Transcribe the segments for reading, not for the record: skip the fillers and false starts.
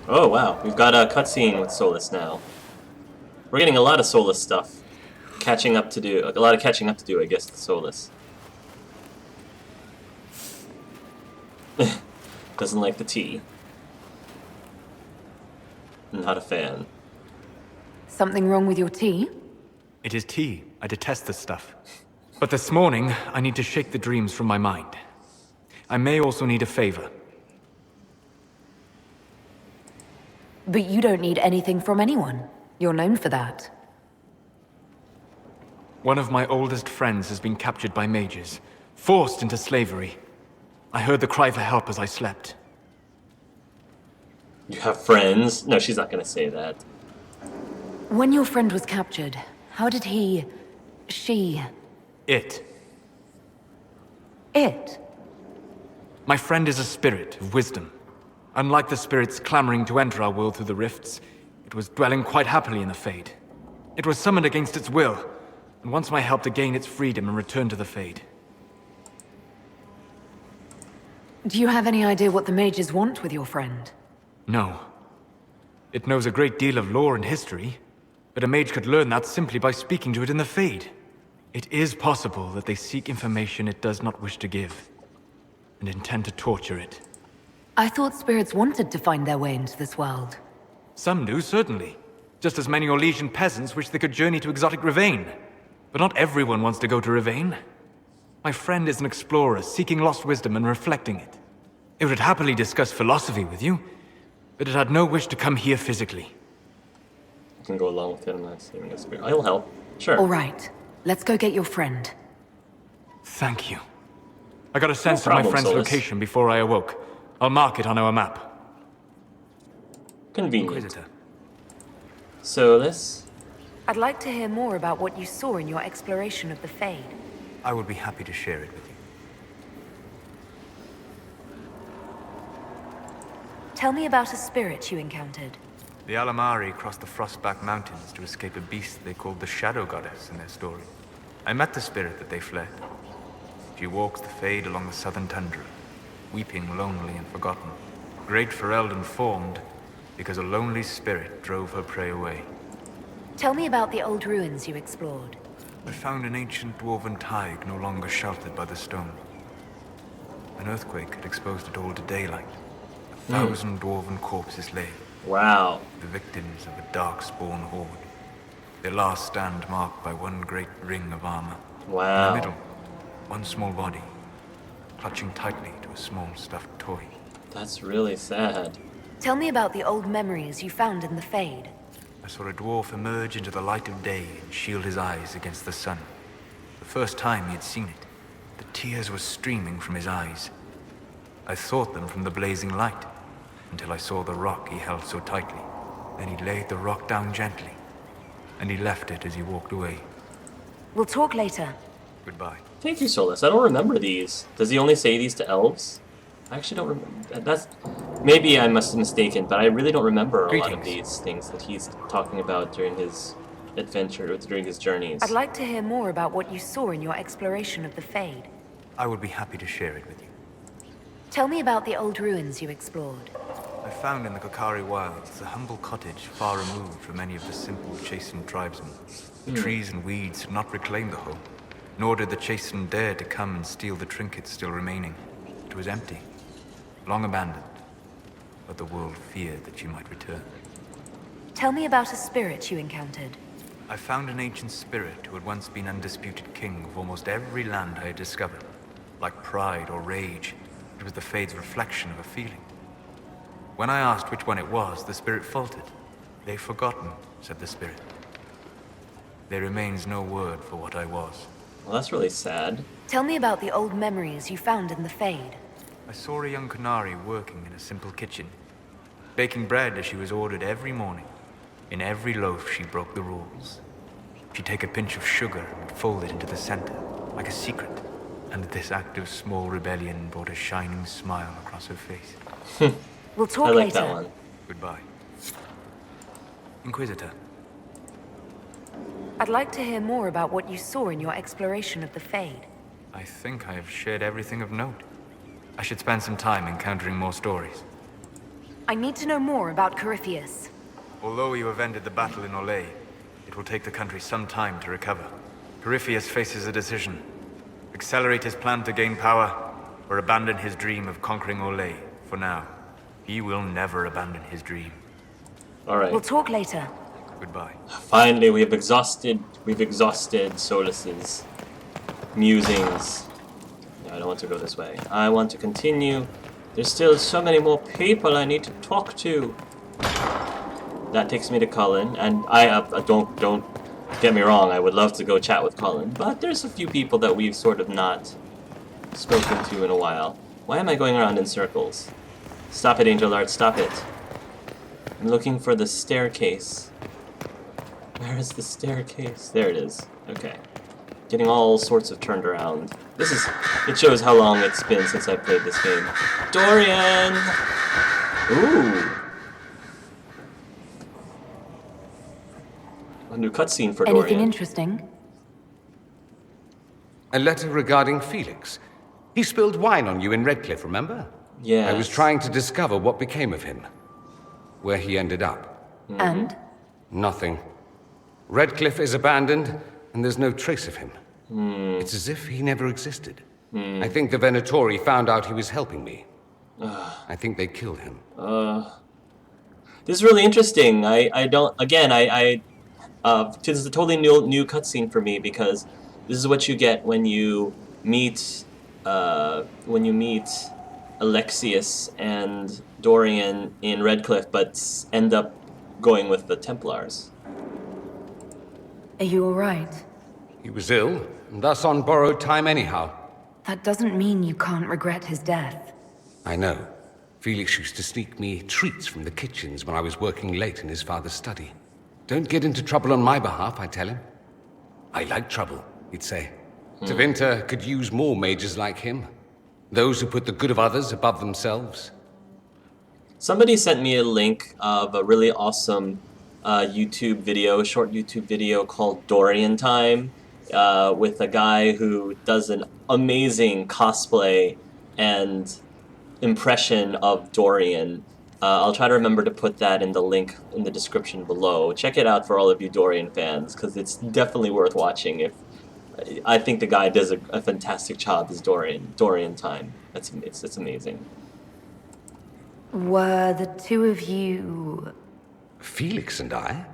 Oh wow, we've got a cutscene with Solas now. We're getting a lot of Solas stuff. Catching up to do. A lot of catching up to do, I guess, with Solas. Doesn't like the tea. Not a fan. Something wrong with your tea? It is tea. I detest this stuff. But this morning, I need to shake the dreams from my mind. I may also need a favor. But you don't need anything from anyone. You're known for that. One of my oldest friends has been captured by mages, forced into slavery. I heard the cry for help as I slept. You have friends? No, she's not gonna say that. When your friend was captured, how did he... she... It. it? My friend is a spirit of wisdom. Unlike the spirits clamoring to enter our world through the rifts, it was dwelling quite happily in the Fade. It was summoned against its will, and wants my help to gain its freedom and return to the Fade. Do you have any idea what the mages want with your friend? No. It knows a great deal of lore and history, but a mage could learn that simply by speaking to it in the Fade. It is possible that they seek information it does not wish to give, and intend to torture it. I thought spirits wanted to find their way into this world. Some do, certainly. Just as many Orlesian peasants wish they could journey to exotic Rivain. But not everyone wants to go to Rivain. My friend is an explorer, seeking lost wisdom and reflecting it. It would happily discuss philosophy with you, but it had no wish to come here physically. I can go along with it. I'm not saving a spirit. I'll help. Sure. All right, let's go get your friend. Thank you. I got a sense of my problem, friend's Solas. location before I awoke. I'll mark it on our map. Convenient. Inquisitor. Solas. I'd like to hear more about what you saw in your exploration of the Fade. I would be happy to share it with you. Tell me about a spirit you encountered. The Alamari crossed the Frostback Mountains to escape a beast they called the Shadow Goddess in their story. I met the spirit that they fled. She walks the Fade along the southern tundra, weeping lonely and forgotten. Great Ferelden formed because a lonely spirit drove her prey away. Tell me about the old ruins you explored. I found an ancient dwarven thaig no longer sheltered by the stone. An earthquake had exposed it all to daylight. 1,000 dwarven corpses lay, Wow. the victims of a dark-spawn horde. Their last stand marked by one great ring of armor. In the Wow. middle, one small body, clutching tightly to a small stuffed toy. That's really sad. Tell me about the old memories you found in the Fade. I saw a dwarf emerge into the light of day and shield his eyes against the sun. The first time he had seen it, the tears were streaming from his eyes. I thought them from the blazing light, until I saw the rock he held so tightly. Then he laid the rock down gently, and he left it as he walked away. We'll talk later. Goodbye. Thank you, Solas. I don't remember these. Does he only say these to elves? I actually don't remember. That's maybe I must have mistaken, but I really don't remember a lot of Greetings. these things that he's talking about during his adventure, during his journeys. I'd like to hear more about what you saw in your exploration of the Fade. I would be happy to share it with you. Tell me about the old ruins you explored. I found in the Kokari wilds a humble cottage far removed from any of the simple, chastened tribesmen. The trees and weeds had not reclaimed the home, nor did the chastened dare to come and steal the trinkets still remaining. It was empty, long abandoned, but the world feared that you might return. Tell me about a spirit you encountered. I found an ancient spirit who had once been undisputed king of almost every land I had discovered. Like pride or rage, it was the Fade's reflection of a feeling. When I asked which one it was, the spirit faltered. "They've forgotten," said the spirit. "There remains no word for what I was." Well, that's really sad. Tell me about the old memories you found in the Fade. I saw a young Canary working in a simple kitchen, baking bread as she was ordered every morning. In every loaf she broke the rules. She'd take a pinch of sugar and fold it into the center, like a secret. And this act of small rebellion brought a shining smile across her face. We'll talk I like later. that one. Goodbye. Inquisitor. I'd like to hear more about what you saw in your exploration of the Fade. I think I have shared everything of note. I should spend some time encountering more stories. I need to know more about Corypheus. Although you have ended the battle in Olay, it will take the country some time to recover. Corypheus faces a decision. Accelerate his plan to gain power, or abandon his dream of conquering Olay for now. He will never abandon his dream. Alright. We'll talk later. Goodbye. Finally, we've exhausted Solas's musings. No, I don't want to go this way. I want to continue. There's still so many more people I need to talk to. That takes me to Cullen, and don't get me wrong, I would love to go chat with Cullen, but there's a few people that we've sort of not spoken to in a while. Why am I going around in circles? Stop it, Angel Art, stop it. I'm looking for the staircase. Where is the staircase? There it is. Okay. Getting all sorts of turned around. It shows how long it's been since I played this game. Dorian! Ooh! A new cutscene for Dorian. Anything interesting? A letter regarding Felix. He spilled wine on you in Redcliffe, remember? Yeah. I was trying to discover what became of him. Where he ended up. And? Nothing. Redcliffe is abandoned, and there's no trace of him. It's as if he never existed. I think the Venatori found out he was helping me. I think they killed him. This is really interesting. This is a totally new cutscene for me because this is what you get when you meet Alexius and Dorian in Redcliffe, but end up going with the Templars. Are you alright? He was ill, and thus on borrowed time anyhow. That doesn't mean you can't regret his death. I know. Felix used to sneak me treats from the kitchens when I was working late in his father's study. Don't get into trouble on my behalf, I tell him. I like trouble, he'd say. Tevinter could use more mages like him. Those who put the good of others above themselves. Somebody sent me a link of a really awesome short YouTube video called Dorian Time, with a guy who does an amazing cosplay and impression of Dorian. I'll try to remember to put that in the link in the description below. Check it out for all of you Dorian fans, because it's definitely worth watching. I think the guy does a fantastic job as Dorian Time. It's amazing. Were the two of you... Felix and I?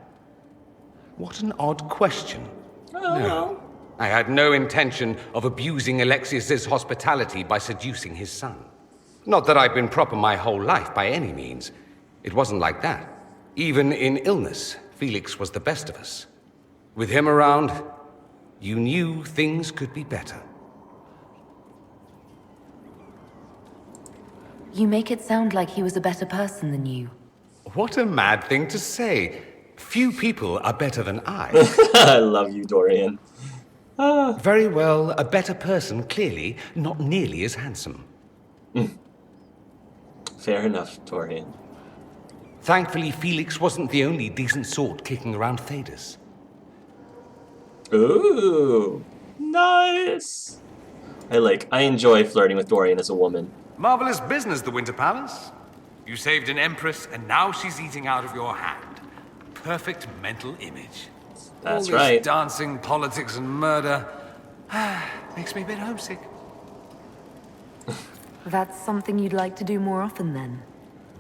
What an odd question. Oh. No. I had no intention of abusing Alexius's hospitality by seducing his son. Not that I've been proper my whole life, by any means. It wasn't like that. Even in illness, Felix was the best of us. With him around, you knew things could be better. You make it sound like he was a better person than you. What a mad thing to say. Few people are better than I. I love you, Dorian. Very well, a better person, clearly, not nearly as handsome. Fair enough, Dorian. Thankfully, Felix wasn't the only decent sort kicking around Thedas. Ooh, nice. I enjoy flirting with Dorian as a woman. Marvelous business, the Winter Palace. You saved an empress, and now she's eating out of your hand. Perfect mental image. That's All this right. dancing, politics, and murder makes me a bit homesick. That's something you'd like to do more often, then?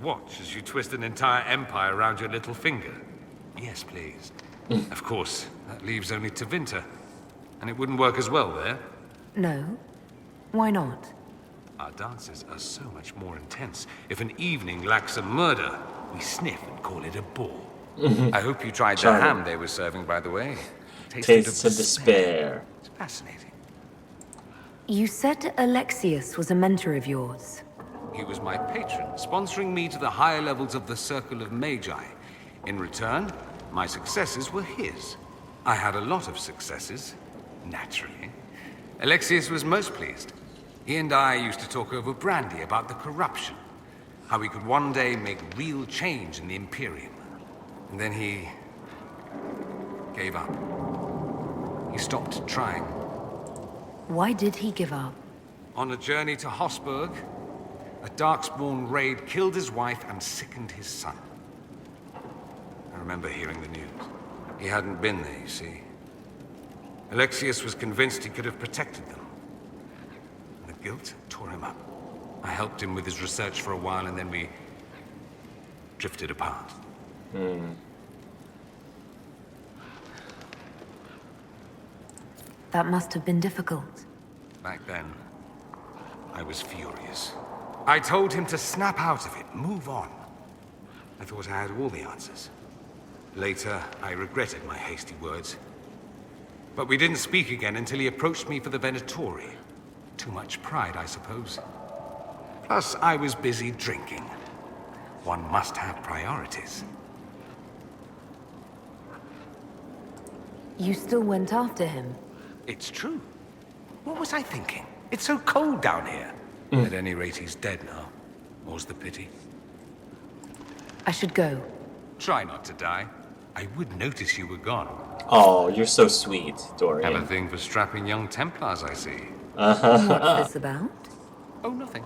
Watch as you twist an entire empire around your little finger. Yes, please. Of course, that leaves only Tevinter. And it wouldn't work as well there. No. Why not? Our dances are so much more intense. If an evening lacks a murder, we sniff and call it a ball. I hope you tried the Charming. ham they were serving, by the way. Tastes of despair. It's fascinating. You said Alexius was a mentor of yours. He was my patron, sponsoring me to the higher levels of the Circle of Magi. In return, my successes were his. I had a lot of successes, naturally. Alexius was most pleased. He and I used to talk over brandy about the corruption, how we could one day make real change in the Imperium. And then he gave up. He stopped trying. Why did he give up? On a journey to Hosburg, A Darkspawn raid killed his wife and sickened his son. I remember hearing the news. He hadn't been there, you see. Alexius was convinced he could have protected them. And the guilt tore him up. I helped him with his research for a while, and then we drifted apart. That must have been difficult. Back then, I was furious. I told him to snap out of it, move on. I thought I had all the answers. Later, I regretted my hasty words. But we didn't speak again until he approached me for the Venatori. Too much pride, I suppose. Plus, I was busy drinking. One must have priorities. You still went after him? It's true. What was I thinking? It's so cold down here. At any rate, he's dead now. More's the pity. I should go. Try not to die. I would notice you were gone. Oh, you're so sweet, Dorian. Have a thing for strapping young Templars, I see. What's this about? Oh, nothing.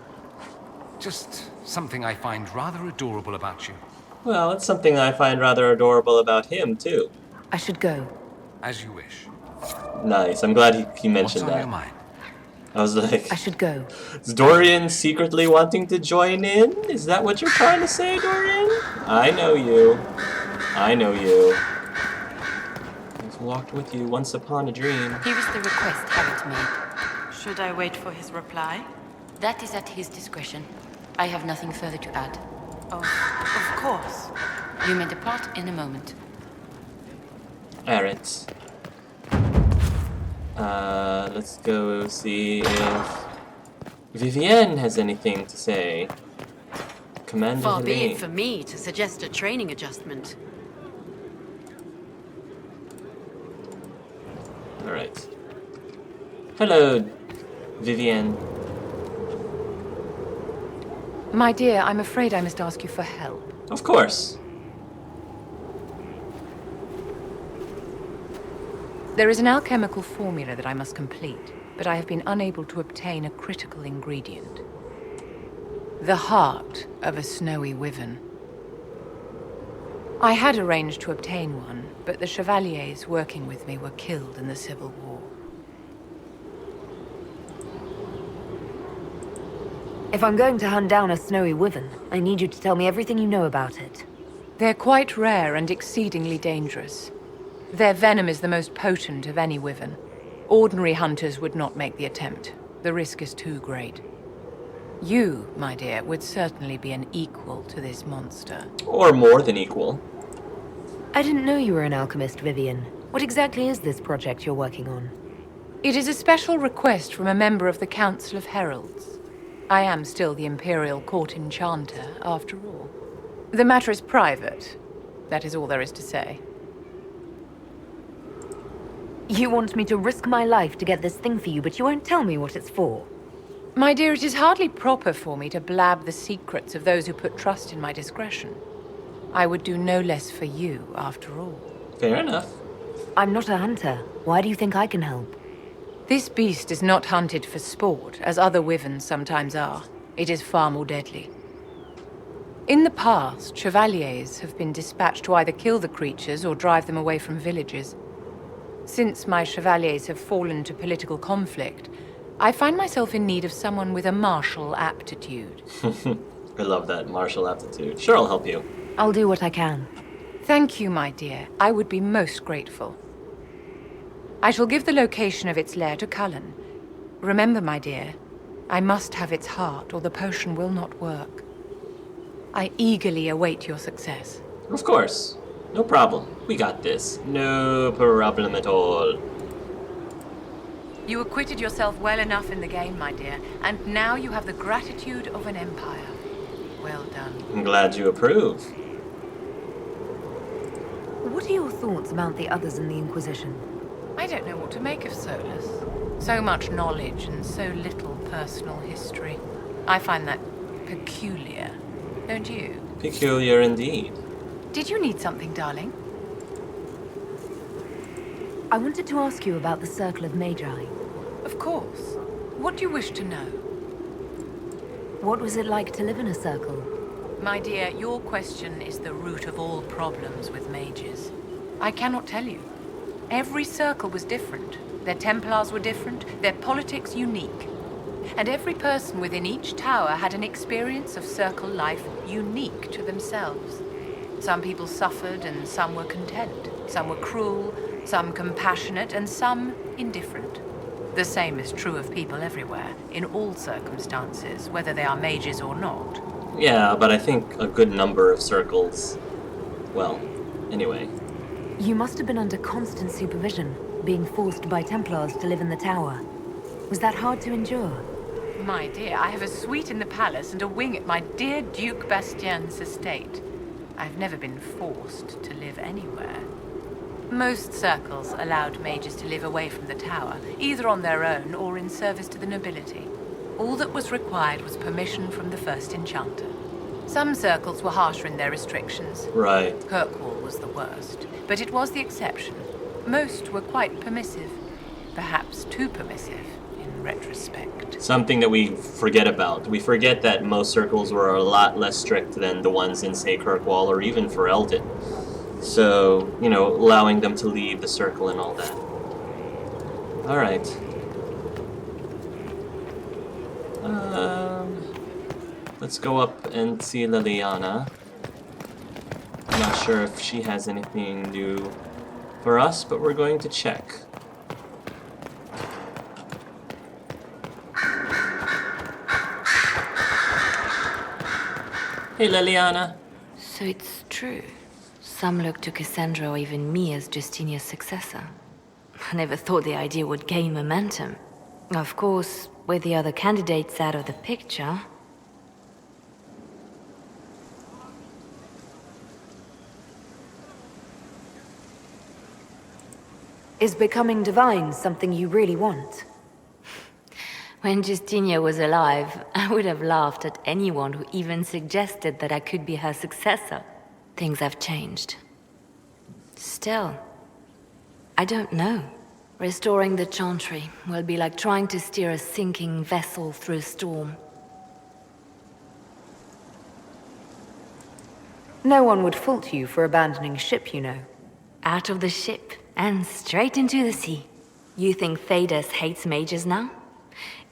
Just something I find rather adorable about you. Well, it's something I find rather adorable about him, too. I should go. As you wish. Nice. I'm glad he What's mentioned on that. your mind? I was like, I should go. is Dorian secretly wanting to join in? Is that what you're trying to say, Dorian? I know you. I know you. I've walked with you once upon a dream. Here is the request Harriet made. Should I wait for his reply? That is at his discretion. I have nothing further to add. Oh, of course. You may depart in a moment. Alright. Let's go see if Vivienne has anything to say. Commander Far be Helene. it for me to suggest a training adjustment. Alright. Hello, Vivienne. My dear, I'm afraid I must ask you for help. Of course. There is an alchemical formula that I must complete, but I have been unable to obtain a critical ingredient. The heart of a snowy wyvern. I had arranged to obtain one, but the chevaliers working with me were killed in the Civil War. If I'm going to hunt down a snowy wyvern, I need you to tell me everything you know about it. They're quite rare and exceedingly dangerous. Their venom is the most potent of any wyvern. Ordinary hunters would not make the attempt. The risk is too great. You, my dear, would certainly be an equal to this monster. Or more than equal. I didn't know you were an alchemist, Vivienne. What exactly is this project you're working on? It is a special request from a member of the Council of Heralds. I am still the Imperial Court Enchanter, after all. The matter is private. That is all there is to say. You want me to risk my life to get this thing for you, but you won't tell me what it's for. My dear, it is hardly proper for me to blab the secrets of those who put trust in my discretion. I would do no less for you, after all. Fair enough. I'm not a hunter. Why do you think I can help? This beast is not hunted for sport, as other wyverns sometimes are. It is far more deadly. In the past, chevaliers have been dispatched to either kill the creatures or drive them away from villages. Since my chevaliers have fallen to political conflict, I find myself in need of someone with a martial aptitude. I love that, martial aptitude. Sure, I'll help you. I'll do what I can. Thank you, my dear. I would be most grateful. I shall give the location of its lair to Cullen. Remember, my dear, I must have its heart or the potion will not work. I eagerly await your success. Of course. No problem. We got this. No problem at all. You acquitted yourself well enough in the game, my dear, and now you have the gratitude of an empire. Well done. I'm glad you approve. What are your thoughts about the others in the Inquisition? I don't know what to make of Solas. So much knowledge and so little personal history. I find that peculiar, don't you? Peculiar indeed. Did you need something, darling? I wanted to ask you about the Circle of Magi. Of course. What do you wish to know? What was it like to live in a circle? My dear, your question is the root of all problems with mages. I cannot tell you. Every circle was different. Their Templars were different, their politics unique. And every person within each tower had an experience of circle life unique to themselves. Some people suffered and some were content. Some were cruel, some compassionate, and some indifferent. The same is true of people everywhere, in all circumstances, whether they are mages or not. Yeah, but I think a good number of circles... Well, anyway. You must have been under constant supervision, being forced by Templars to live in the tower. Was that hard to endure? My dear, I have a suite in the palace and a wing at my dear Duke Bastien's estate. I've never been forced to live anywhere. Most circles allowed mages to live away from the tower, either on their own or in service to the nobility. All that was required was permission from the first enchanter. Some circles were harsher in their restrictions. Right. Kirkwall was the worst, but it was the exception. Most were quite permissive, perhaps too permissive in retrospect. Something that we forget about. We forget that most circles were a lot less strict than the ones in, say, Kirkwall or even for Eldon. So, you know, allowing them to leave the circle and all that. Alright. Let's go up and see Leliana. I'm not sure if she has anything new for us, but we're going to check. Hey, Leliana. So it's true. Some look to Cassandra or even me as Justinia's successor. I never thought the idea would gain momentum. Of course, with the other candidates out of the picture... Is becoming divine something you really want? When Justinia was alive, I would have laughed at anyone who even suggested that I could be her successor. Things have changed. Still, I don't know. Restoring the Chantry will be like trying to steer a sinking vessel through a storm. No one would fault you for abandoning ship, you know. Out of the ship and straight into the sea. You think Thedas hates mages now?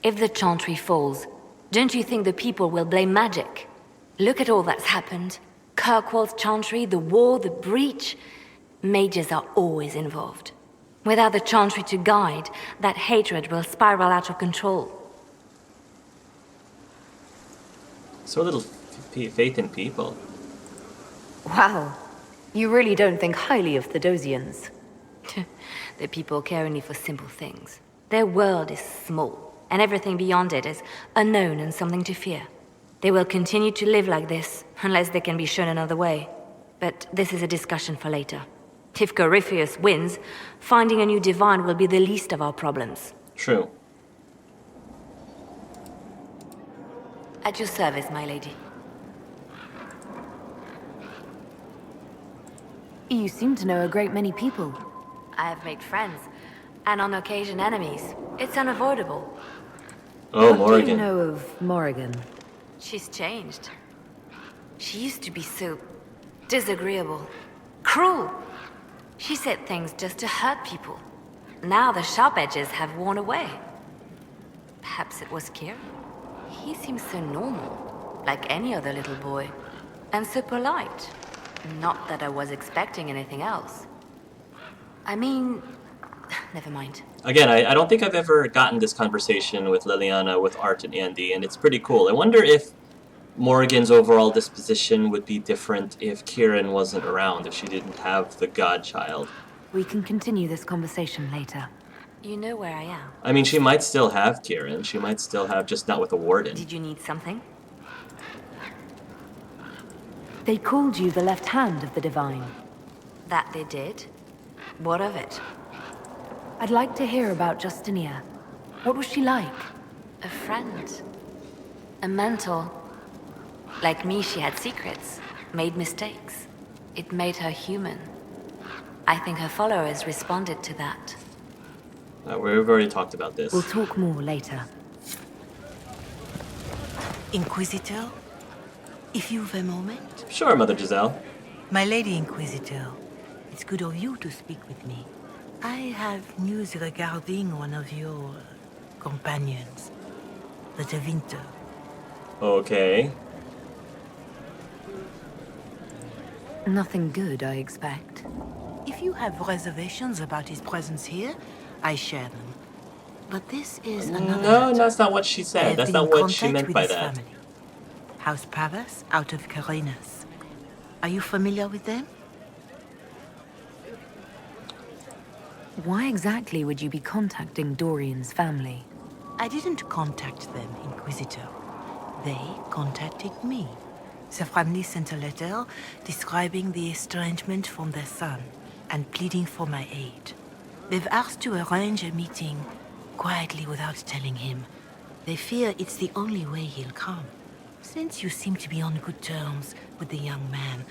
If the Chantry falls, don't you think the people will blame magic? Look at all that's happened. Kirkwall's Chantry, the war, the breach. Mages are always involved. Without the Chantry to guide, that hatred will spiral out of control. So little faith in people. Wow. You really don't think highly of the Dosians. The people care only for simple things. Their world is small, and everything beyond it is unknown and something to fear. They will continue to live like this, unless they can be shown another way. But this is a discussion for later. If Corypheus wins, finding a new divine will be the least of our problems. True. At your service, my lady. You seem to know a great many people. I have made friends, and on occasion enemies. It's unavoidable. Oh, What do Morrigan. you know of Morrigan? She's changed. She used to be so disagreeable, cruel. She said things just to hurt people. Now the sharp edges have worn away. Perhaps it was Kieran. He seems so normal, like any other little boy. And so polite. Not that I was expecting anything else. I mean... never mind. Again, I don't think I've ever gotten this conversation with Leliana, with Art and Andy, and it's pretty cool. I wonder if Morrigan's overall disposition would be different if Kieran wasn't around, if she didn't have the godchild. We can continue this conversation later. You know where I am. I mean, she might still have Kieran. She might still have, just not with a warden. Did you need something? They called you the left hand of the divine. That they did. What of it? I'd like to hear about Justinia. What was she like? A friend. A mentor. Like me, she had secrets, made mistakes. It made her human. I think her followers responded to that. We've already talked about this. We'll talk more later. Inquisitor, if you've a moment. Sure, Mother Giselle. My Lady Inquisitor, it's good of you to speak with me. I have news regarding one of your companions, the Tevinter. Okay. Nothing good, I expect. If you have reservations about his presence here, I share them. But this is another No, matter. that's not what she I said. have That's been not in what she contact meant with by his that. family. House Pavas out of Carenas. Are you familiar with them? Why exactly would you be contacting Dorian's family? I didn't contact them, Inquisitor. They contacted me. The family sent a letter describing the estrangement from their son and pleading for my aid. They've asked to arrange a meeting quietly without telling him. They fear it's the only way he'll come. Since you seem to be on good terms with the young man,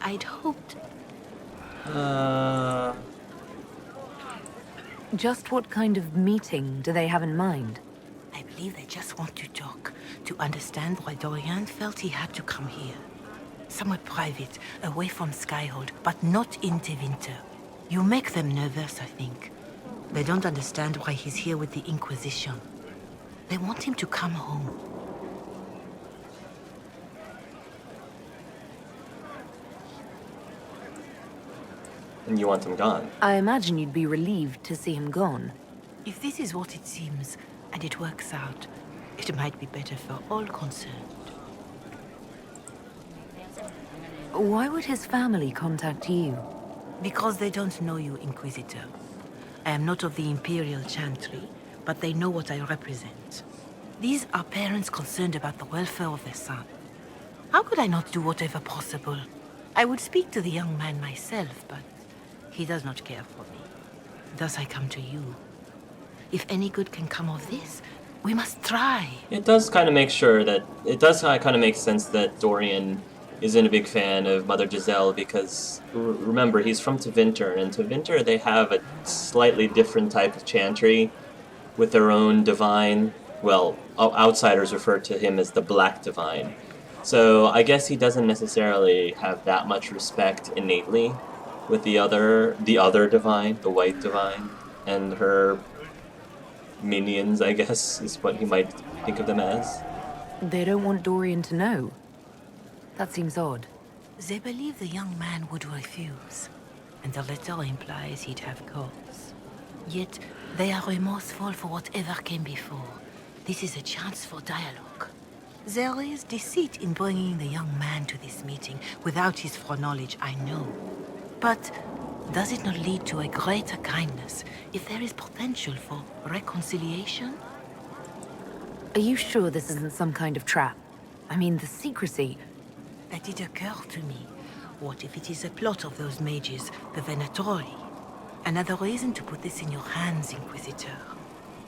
I'd hoped... Just what kind of meeting do they have in mind? I believe they just want to talk, to understand why Dorian felt he had to come here. Somewhere private, away from Skyhold, but not in Tevinter. You make them nervous, I think. They don't understand why he's here with the Inquisition. They want him to come home. And you want him gone. I imagine you'd be relieved to see him gone. If this is what it seems, and it works out, it might be better for all concerned. Why would his family contact you? Because they don't know you, Inquisitor. I am not of the Imperial Chantry, but they know what I represent. These are parents concerned about the welfare of their son. How could I not do whatever possible? I would speak to the young man myself, but he does not care for me. Thus I come to you. If any good can come of this, we must try. It does kind of make sure that... It does kind of make sense that Dorian isn't a big fan of Mother Giselle because, remember, he's from Tevinter, and Tevinter, they have a slightly different type of chantry with their own divine. Well, outsiders refer to him as the Black Divine. So I guess he doesn't necessarily have that much respect innately with the other divine, the White Divine, and her minions, I guess, is what he might think of them as. They don't want Dorian to know. That seems odd. They believe the young man would refuse, and the letter implies he'd have cause. Yet, they are remorseful for whatever came before. This is a chance for dialogue. There is deceit in bringing the young man to this meeting without his foreknowledge, I know. But does it not lead to a greater kindness if there is potential for reconciliation? Are you sure this isn't some kind of trap? I mean, the secrecy... That did occur to me. What if it is a plot of those mages, the Venatori? Another reason to put this in your hands, Inquisitor.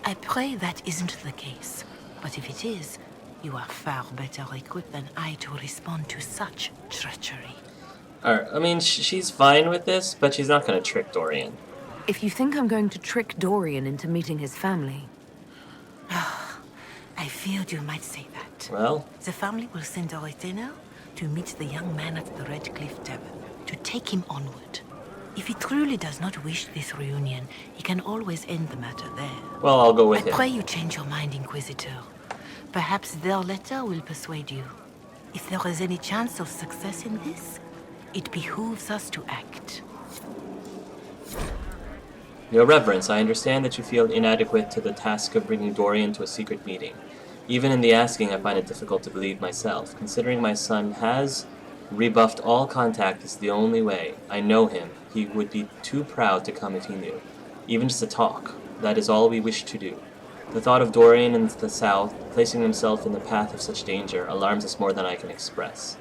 I pray that isn't the case. But if it is, you are far better equipped than I to respond to such treachery. Alright, I mean, she's fine with this, but she's not going to trick Dorian. If you think I'm going to trick Dorian into meeting his family... I feared you might say that. Well, The family will send a retainer to meet the young man at the Red Cliff Tavern, to take him onward. If he truly does not wish this reunion, he can always end the matter there. well, I'll go with I pray him. you change your mind, Inquisitor. Perhaps their letter will persuade you. If there is any chance of success in this, it behooves us to act. Your Reverence, I understand that you feel inadequate to the task of bringing Dorian to a secret meeting. Even in the asking, I find it difficult to believe myself, considering my son has rebuffed all contact is the only way. I know him. He would be too proud to come if he knew. Even just to talk. That is all we wish to do. The thought of Dorian in the south, placing himself in the path of such danger, alarms us more than I can express.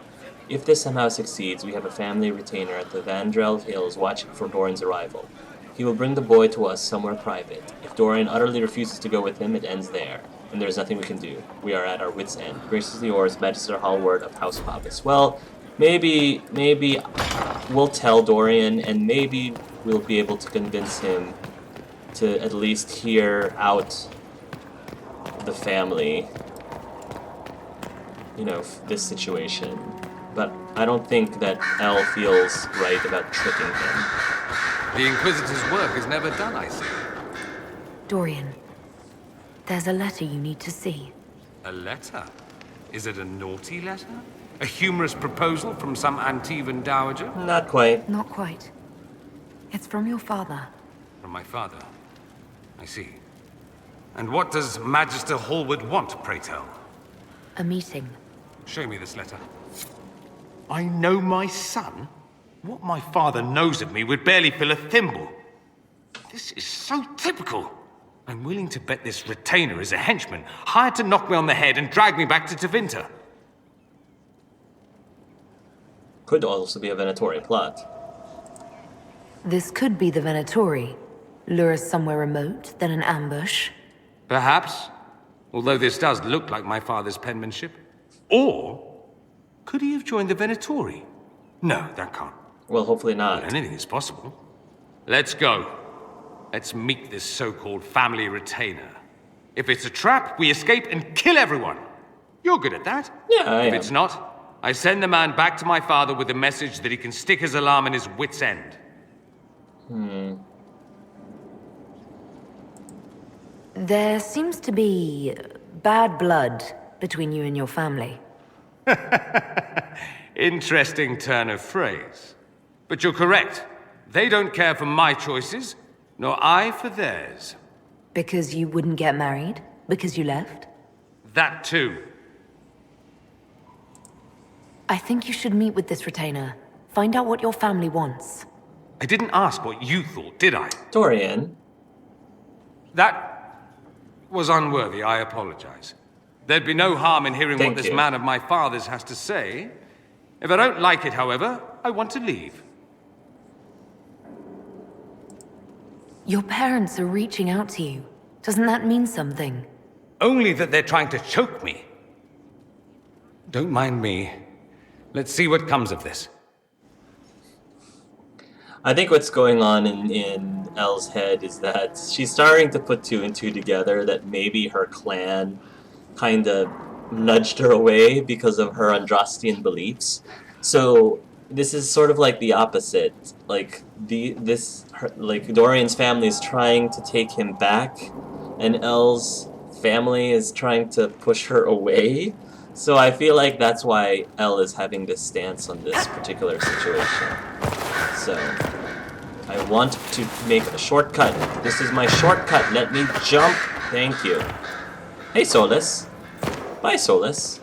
If this somehow succeeds, we have a family retainer at the Vandrel Hills watching for Dorian's arrival. He will bring the boy to us somewhere private. If Dorian utterly refuses to go with him, it ends there, and there is nothing we can do. We are at our wits' end. Graciously yours, Magister Hallward of House Pavas. Well, maybe we'll tell Dorian, and maybe we'll be able to convince him to at least hear out the family. you know, this situation. But I don't think that Elle feels right about tricking him. The Inquisitor's work is never done, I see. Dorian, there's a letter you need to see. A letter? Is it a naughty letter? A humorous proposal from some Antivan dowager? Not quite. Not quite. It's from your father. From my father. I see. And what does Magister Hallward want, pray tell? A meeting. Show me this letter. I know my son? What my father knows of me would barely fill a thimble. This is so typical. I'm willing to bet this retainer is a henchman, hired to knock me on the head and drag me back to Tevinter. Could also be a Venatori plot. This could be the Venatori. Lure us somewhere remote, then an ambush. Perhaps. Although this does look like my father's penmanship. Or could he have joined the Venatori? No, that can't. Well, hopefully not. But anything is possible. Let's go. Let's meet this so-called family retainer. If it's a trap, we escape and kill everyone. You're good at that. Yeah, I If am. it's not, I send the man back to my father with the message that he can stick his alarm in his wit's end. There seems to be bad blood between you and your family. Interesting turn of phrase. But you're correct. They don't care for my choices, nor I for theirs. Because you wouldn't get married? Because you left? That too. I think you should meet with this retainer. Find out what your family wants. I didn't ask what you thought, did I? Dorian. That was unworthy, I apologize. There'd be no harm in hearing Thank what this you. man of my father's has to say. If I don't like it, however, I want to leave. Your parents are reaching out to you. Doesn't that mean something? Only that they're trying to choke me. Don't mind me. Let's see what comes of this. I think what's going on in Elle's head is that she's starting to put two and two together, that maybe her clan kind of nudged her away because of her Andrastian beliefs. So this is sort of like the opposite. Like Dorian's family is trying to take him back, and Elle's family is trying to push her away. So I feel like that's why Elle is having this stance on this particular situation. So I want to make a shortcut. This is my shortcut. Let me jump. Thank you. Hey, Solas. Bye, Solas.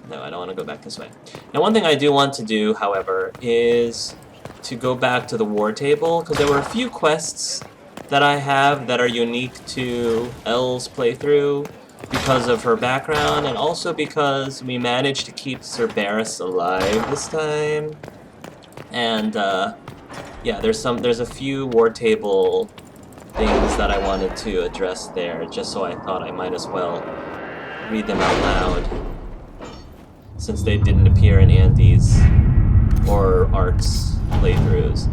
No, I don't want to go back this way. Now, one thing I do want to do, however, is to go back to the war table, because there were a few quests that I have that are unique to Elle's playthrough because of her background, and also because we managed to keep Cerberus alive this time. And, yeah, there's a few war table things that I wanted to address there, just so I thought I might as well read them out loud, since they didn't appear in Andy's or Art's playthroughs.